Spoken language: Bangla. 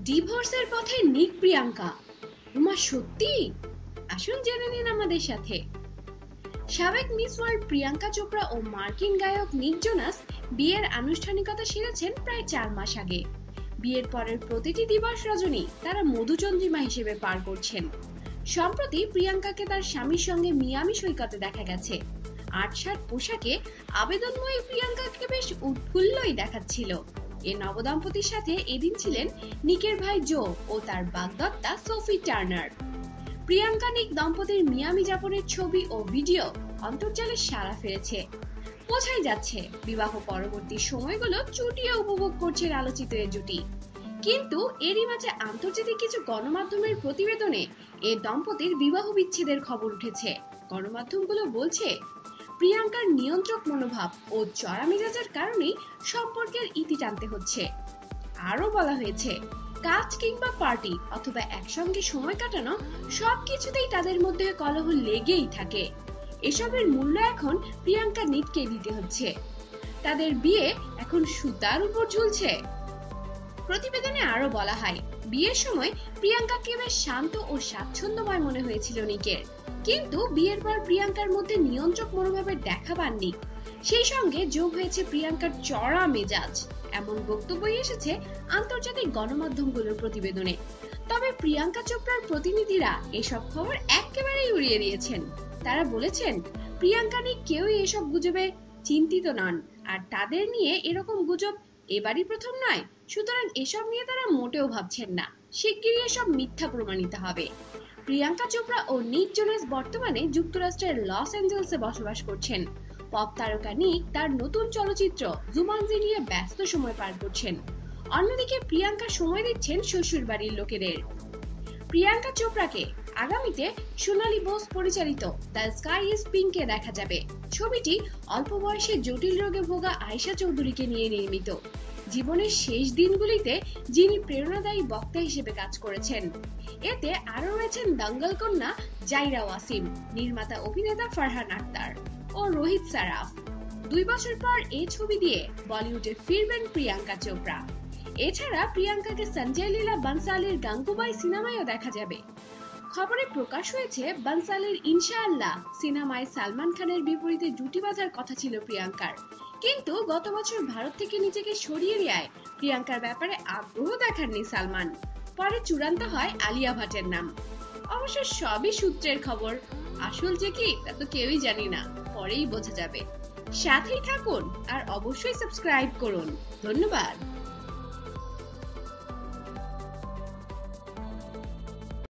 ডিভোর্সের পথে নিক প্রিয়াঙ্কা। উমা সত্যি? আসুন জেনে নিন আমাদের সাথে। সাবেক মিস ওয়ার্ল্ড প্রিয়াঙ্কা চোপড়া ও মার্কিন গায়ক নিক জোনাস বিয়ের আনুষ্ঠানিকতা সেরেছেন প্রায় 4 মাস আগে। বিয়ের পরের প্রতিটি দিবস রজনী তারা মধুচন্দ্রিমা হিসেবে পার করছেন। সম্প্রতি প্রিয়াঙ্কাকে তার স্বামীর সঙ্গে মিয়ামি সৈকতে দেখা গেছে। আট-শাট পোশাকে আবেদনময়ী প্রিয়াঙ্কাকে বেশ উৎফুল্লই দেখাচ্ছিল। এ নবদম্পতির সাথে এদিন ছিলেন নিকের ভাই জো ও তার বাগদত্তা সোফি টার্নার। প্রিয়াঙ্কা নিক দম্পতির মিয়ামি যাপনের ছবি ও ভিডিও অন্তর্জালে সাড়া ফেলেছে। বোঝাই যাচ্ছে বিবাহ পরবর্তী সময়গুলো চুটিয়ে উপভোগ করছেন আলোচিত এ জুটি। কিন্তু এরই মাঝে আন্তর্জাতিক কিছু গণমাধ্যমের প্রতিবেদনে এ দম্পতির বিবাহ বিচ্ছেদের খবর উঠেছে। গণমাধ্যমগুলো বলছে প্রিয়াঙ্কার নিয়ন্ত্রক মনোভাব ও চড়া মেজাজের কারণেই সম্পর্কের ইতি টানতে হচ্ছে। আরো বলা হয়েছে কাজ কিংবা পার্টি অথবা একসঙ্গে সময় কাটানো সবকিছুতেই তাদের মধ্যে কলহ লেগেই থাকে। এসবের মূল্য এখন প্রিয়াঙ্কা নিককে দিতে হচ্ছে। তাদের বিয়ে এখন সুতার উপর ঝুলছে। প্রতিবেদনে আরো বলা হয় বিয়ের সময় প্রিয়াঙ্কাকে বেশ শান্ত ও স্বাচ্ছন্দ্যময় মনে হয়েছিল নিকের, কিন্তু বিয়ের পর প্রিয়াঙ্কার মধ্যে নিয়ন্ত্রক মনোভাবের দেখা পাননি। সেই সঙ্গে যোগ হয়েছে প্রিয়াঙ্কার চড়া মেজাজ। এমন বক্তব্যই এসেছে আন্তর্জাতিক গণমাধ্যমগুলোর প্রতিবেদনে। তবে প্রিয়াঙ্কা চোপড়ার প্রতিনিধিরা এসব খবর একেবারেই উড়িয়ে দিয়েছেন। তারা বলেছেন প্রিয়াঙ্কা নিয়ে কেউই এসব গুজবে চিন্তিত নন, আর তাদের নিয়ে এরকম গুজব এবারই প্রথম নয়। সুতরাং এসব নিয়ে তারা মোটেও ভাবছেন না। শিগগিরই এসব মিথ্যা প্রমাণিত হবে। প্রিয়াঙ্কা চোপড়া ও নিক জোনাস বর্তমানে যুক্তরাষ্ট্রের লস অ্যাঞ্জেলেসে বসবাস করছেন। পপ তারকা নিক তার নতুন চলচ্চিত্র জুমানজি নিয়ে ব্যস্ত সময় পার করছেন। অন্যদিকে প্রিয়াঙ্কা সময় দিচ্ছেন শ্বশুর বাড়ির লোকেদের। প্রিয়াঙ্কা চোপড়াকে আগামীতে সোনালী বোস পরিচালিত দ্য স্কাই ইজ পিঙ্কে দেখা যাবে। ছবিটি অল্প বয়সে জটিল রোগে ভোগা আয়েশা চৌধুরীকে নিয়ে নির্মিত। জীবনের শেষ দিনগুলিতে যিনি প্রেরণাদায়ী বক্তা হিসেবে কাজ করেছেন। এতে আরো রয়েছেন দাঙ্গল কন্যা জাইরা ওয়াসিম, নির্মাতা অভিনেতা ফারহান আখতার ও রোহিত সারাফ। 2 বছর পর এই ছবি দিয়ে বলিউডে ফিরবেন প্রিয়াঙ্কা চোপড়া। এছাড়া প্রিয়াঙ্কাকে সঞ্জয় লীলা বানসালির গাঙ্গুবাই সিনেমায়ও দেখা যাবে। খবরে প্রকাশ হয়েছে বানসালির ইনশাআল্লাহ সিনেমায় সালমান খানের বিপরীতে জুটি বাঁধার কথা ছিল প্রিয়াঙ্কার, কিন্তু গত বছর ভারত থেকে নিজেকে সরিয়ে নেয় প্রিয়াঙ্কার ব্যাপারে আগ্রহ দেখাননি সালমান। পরে চূড়ান্ত হয় আলিয়া ভাটের নাম। অবশ্য সবই সূত্রের খবর, আসল যে কি তা তো কেউই জানি না, পরেই বোঝা যাবে। সাথেই থাকুন আর অবশ্যই সাবস্ক্রাইব করুন। ধন্যবাদ।